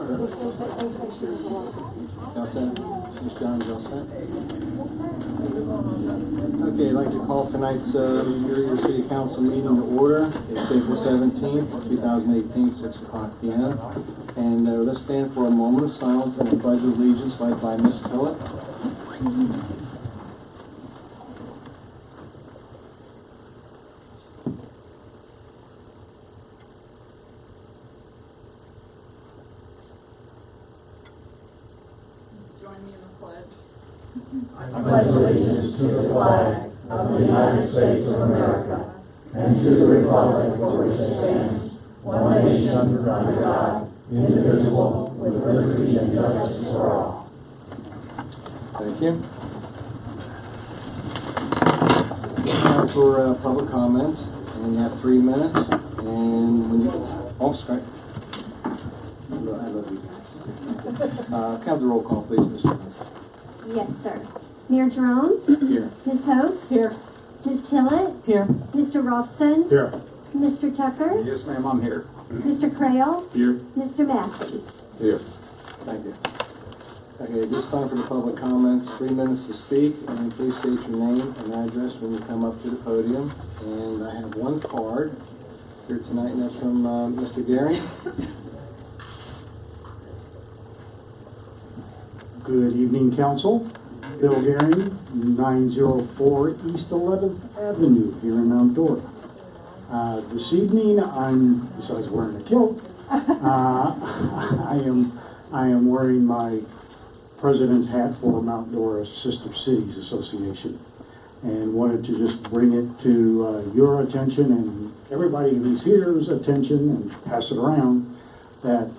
Y'all set? Ms. Jones, y'all set? Okay, I'd like to call tonight's Superior City Council meeting to order. It's April 17th, 2018, 6 o'clock p.m. And let's stand for a moment of silence and a pledge of allegiance led by Ms. Tillett. Join me in the pledge. I pledge allegiance to the flag of the United States of America and to the republic for which it stands, one nation under God, indivisible, with liberty and justice for all. Thank you. Now for public comments, and you have 3 minutes. And when you, sorry. I love you guys. Count the roll call, please, Mr. Jones. Yes, sir. Mayor Jerome? Here. Ms. Hope? Here. Ms. Tillett? Here. Mr. Rolfson? Here. Mr. Tucker? Yes, ma'am, I'm here. Mr. Crail? Here. Mr. Massey? Here. Thank you. Okay, this time for the public comments, 3 minutes to speak, and please state your name and address when you come up to the podium. And I have one card here tonight, and that's from Mr. Gary. Good evening, Council. Bill Gary, 904 East 11th Avenue here in Mount Dora. This evening, besides wearing a kilt, I am wearing my president's hat for Mount Dora Sister Cities Association, and wanted to just bring it to your attention and everybody who's here's attention and pass it around that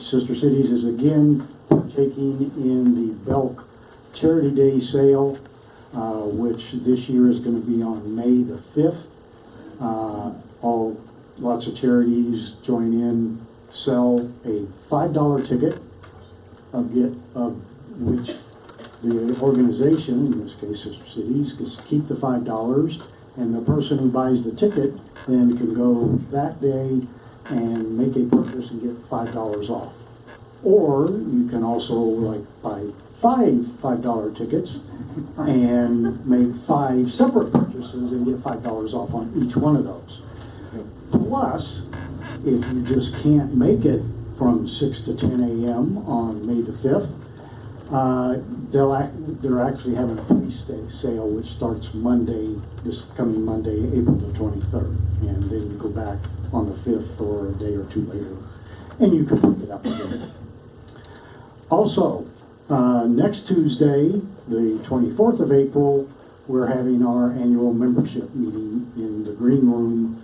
Sister Cities is again partaking in the Belk Charity Day sale, which this year is going to be on May the 5th. Lots of charities join in, sell a $5 ticket, of which the organization, in this case Sister Cities, gets to keep the $5, and the person who buys the ticket then can go that day and make a purchase and get $5 off. Or you can also buy $5 tickets and make 5 separate purchases and get $5 off on each one of those. Plus, if you just can't make it from 6 to 10 a.m. on May the 5th, they're actually having a pre-stay sale which starts this coming Monday, April the 23rd. And then you go back on the 5th or a day or two later, and you can pick it up again. Also, next Tuesday, the 24th of April, we're having our annual membership meeting in the green room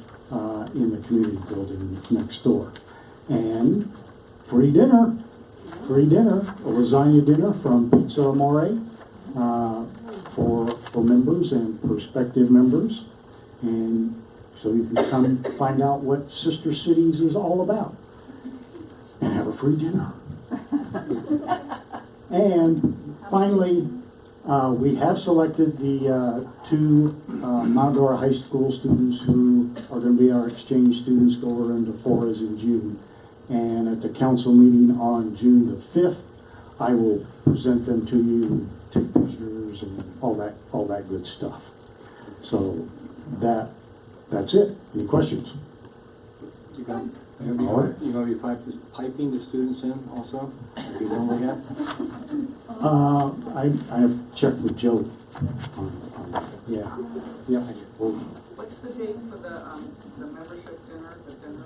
in the community building next door. And free dinner, a lasagna dinner from Pizza Amore for members and prospective members. And so you can come find out what Sister Cities is all about and have a free dinner. And finally, we have selected the 2 Mount Dora High School students who are going to be our exchange students go over into Flores in June. And at the council meeting on June the 5th, I will present them to you, take pictures and all that good stuff. So that's it. Any questions? You going to be piping the students in also? Like you normally have? I have checked with Joe on that. Yeah. Well, What's the date for the membership dinner, the dinner?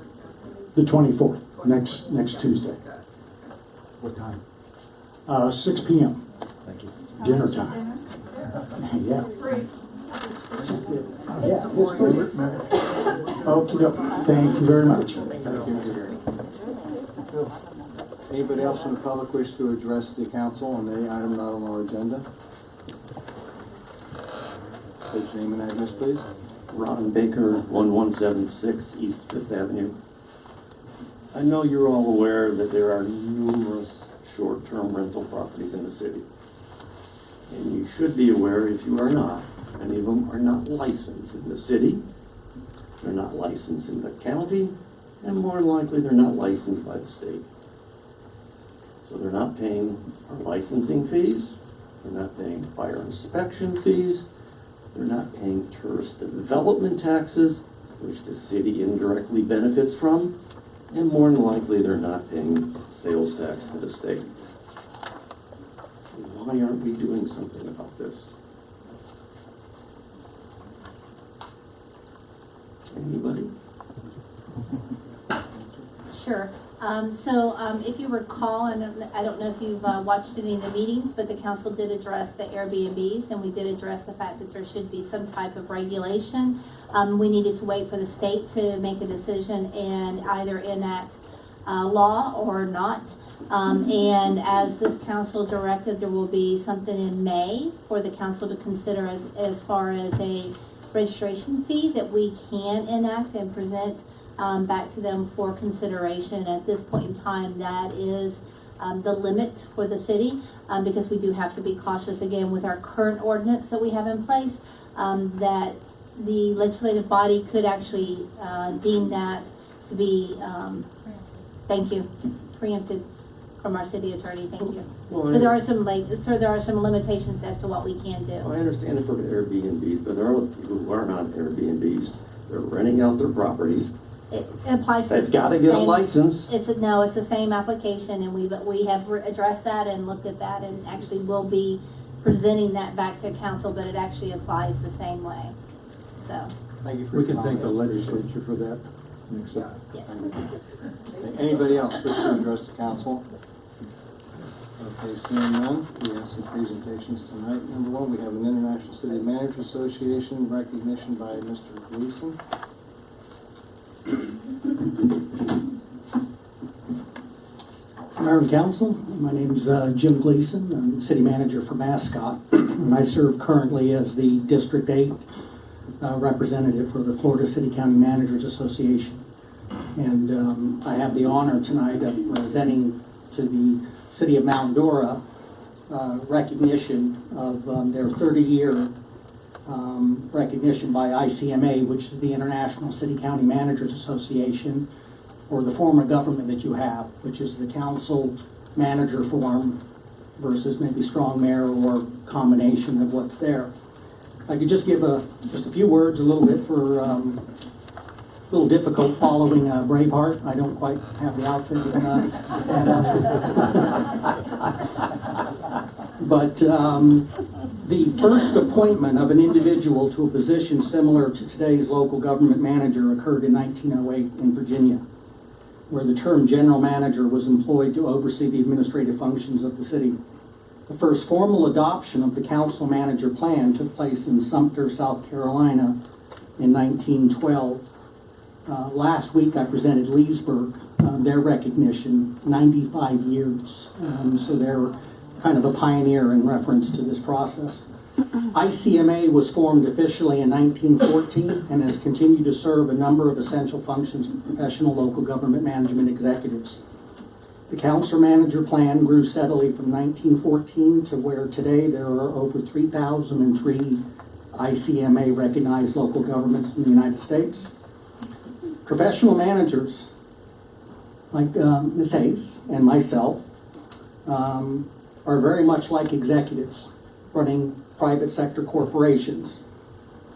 the 24th, next Tuesday. What time? 6 p.m. Thank you. Dinner time. Yeah. Yeah, it's free. Okay, thank you very much. Thank you, Mr. Gary. Anybody else from the public wish to address the council on any item not on our agenda? State your name and address, please. Ron Baker, 1176 East Fifth Avenue. I know you're all aware that there are numerous short-term rental properties in the city. And you should be aware, if you are not, many of them are not licensed in the city, they're not licensed in the county, and more likely they're not licensed by the state. So they're not paying our licensing fees, they're not paying fire inspection fees, they're not paying tourist development taxes, which the city indirectly benefits from, and more than likely, they're not paying sales tax to the state. Why aren't we doing something about this? Anybody? Sure. If you recall, and I don't know if you've watched any of the meetings, but the council did address the Airbnbs, and we did address the fact that there should be some type of regulation. We needed to wait for the state to make a decision and either enact law or not. And as this council directed, there will be something in May for the council to consider as far as a registration fee that we can enact and present back to them for consideration. At this point in time, that is the limit for the city, because we do have to be cautious again with our current ordinance that we have in place, that the legislative body could actually deem that to be, thank you, preempted from our city attorney, thank you. Well, So there are some limitations as to what we can do. I understand it for Airbnbs, but there are people who are not Airbnbs. They're renting out their properties. It applies to They've got to get a same- license. It's the same application, and we have addressed that and looked at that, and actually will be presenting that back to council, but it actually applies the same way. So, Thank you for We your can thank the comment. legislature for that. Next up. yes. Anybody else wish to address the council? Okay, seeing none, we have some presentations tonight. Number one, we have an International City Manager Association recognition by Mr. Gleason. Mayor and Council, my name's Jim Gleason. I'm the city manager for Mascot, and I serve currently as the District 8 representative for the Florida City County Managers Association. And I have the honor tonight of presenting to the city of Mount Dora recognition of their 30-year recognition by ICMA, which is the International City County Managers Association, or the form of government that you have, which is the council manager form versus maybe strong mayor or combination of what's there. I could just give just a few words, a little bit for a little difficult following Braveheart. I don't quite have the outfit. But the first appointment of an individual to a position similar to today's local government manager occurred in 1908 in Virginia, where the term general manager was employed to oversee the administrative functions of the city. The first formal adoption of the council manager plan took place in Sumter, South Carolina in 1912. Last week I presented Leesburg, their recognition, 95 years. So they're kind of a pioneer in reference to this process. ICMA was formed officially in 1914 and has continued to serve a number of essential functions for professional local government management executives. The council manager plan grew steadily from 1914 to where today there are over 3,003 ICMA recognized local governments in the United States. Professional managers like Ms. Hayes and myself are very much like executives running private sector corporations.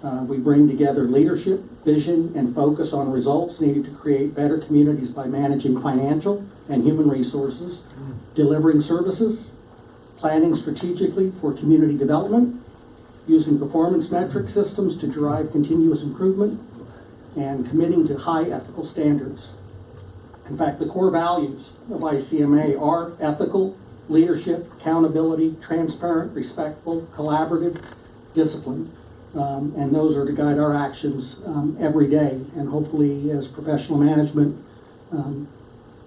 We bring together leadership, vision, and focus on results needed to create better communities by managing financial and human resources, delivering services, planning strategically for community development, using performance metric systems to drive continuous improvement, and committing to high ethical standards. In fact, the core values of ICMA are ethical, leadership, accountability, transparent, respectful, collaborative, disciplined. And those are to guide our actions every day. And hopefully, as professional management,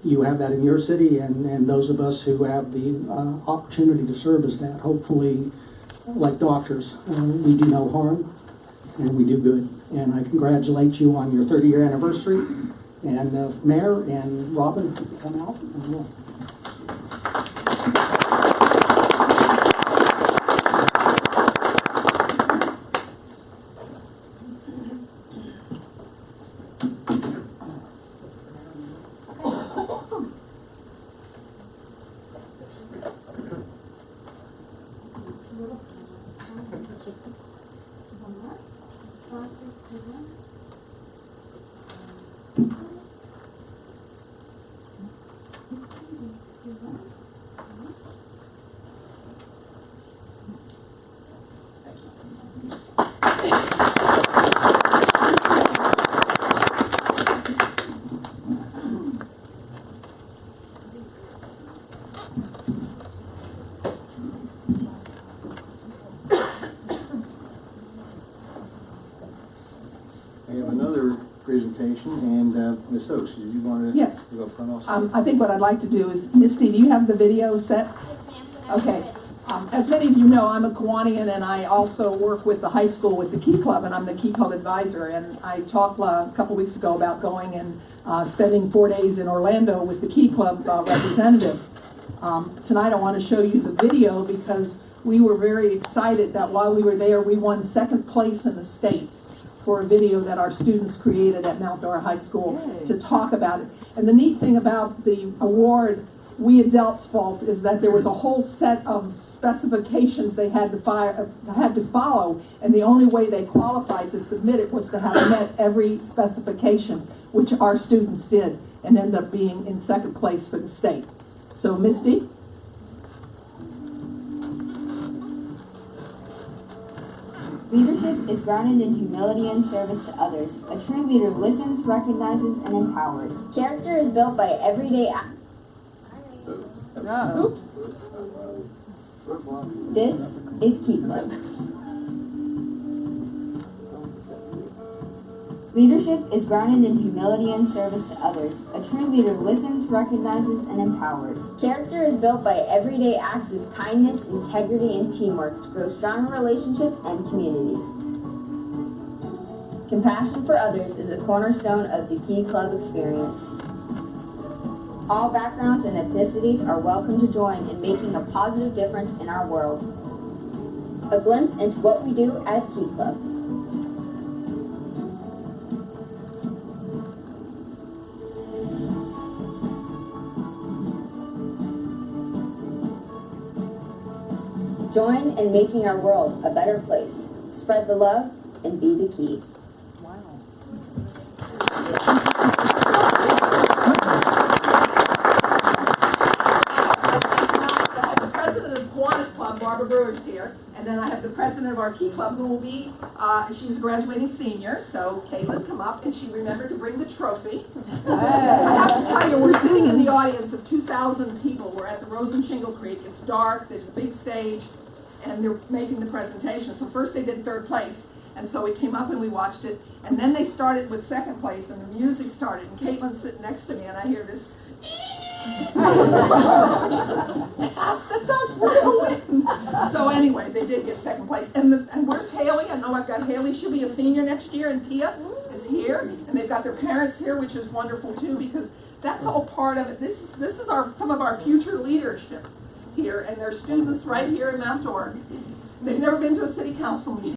you have that in your city, and those of us who have the opportunity to serve as that, hopefully, like doctors, we do no harm and we do good. And I congratulate you on your 30-year anniversary. And Mayor and Robin, if you could come out. And we'll I have another presentation, and Ms. Oaks, did you want to Yes. go up front also? I think what I'd like to do is, Misty, do you have the video set? Okay. As many of you know, I'm a Kiwanian, and I also work with the high school with the Key Club, and I'm the Key Club advisor. And I talked a couple weeks ago about going and spending 4 days in Orlando with the Key Club representatives. Tonight I want to show you the video because we were very excited that while we were there, we won second place in the state for a video that our students created at Mount Dora High School to talk about it. And the neat thing about the award, we adults' fault, is that there was a whole set of specifications they had to follow, and the only way they qualified to submit it was to have met every specification, which our students did, and ended up being in second place for the state. So, Misty? Leadership is grounded in humility and service to others. A true leader listens, recognizes, and empowers. Character is built by everyday acts. Oops. This is Key Club. Leadership is grounded in humility and service to others. A true leader listens, recognizes, and empowers. Character is built by everyday acts of kindness, integrity, and teamwork to grow stronger relationships and communities. Compassion for others is a cornerstone of the Key Club experience. All backgrounds and ethnicities are welcome to join in making a positive difference in our world. A glimpse into what we do as Key Club. Join in making our world a better place. Spread the love and be the key. The president of the Kiwanis Club, Barbara Brewer, is here, and then I have the president of our Key Club, who will be, she's a graduating senior, so Caitlin, come up, and she remembered to bring the trophy. I have to tell you, we're sitting in the audience of 2,000 people. We're at the Rosen Shingle Creek. It's dark, there's a big stage, and they're making the presentation. So first they did third place, and so we came up and we watched it, and then they started with second place, and the music started, and Caitlin's sitting next to me, and I hear this, that's us, we're gonna win. So anyway, they did get second place. And where's Haley? I know I've got Haley, she'll be a senior next year, and Tia is here, and they've got their parents here, which is wonderful too, because that's all part of it. This is some of our future leadership here, and their students right here in Mount Dora. They've never been to a city council meeting.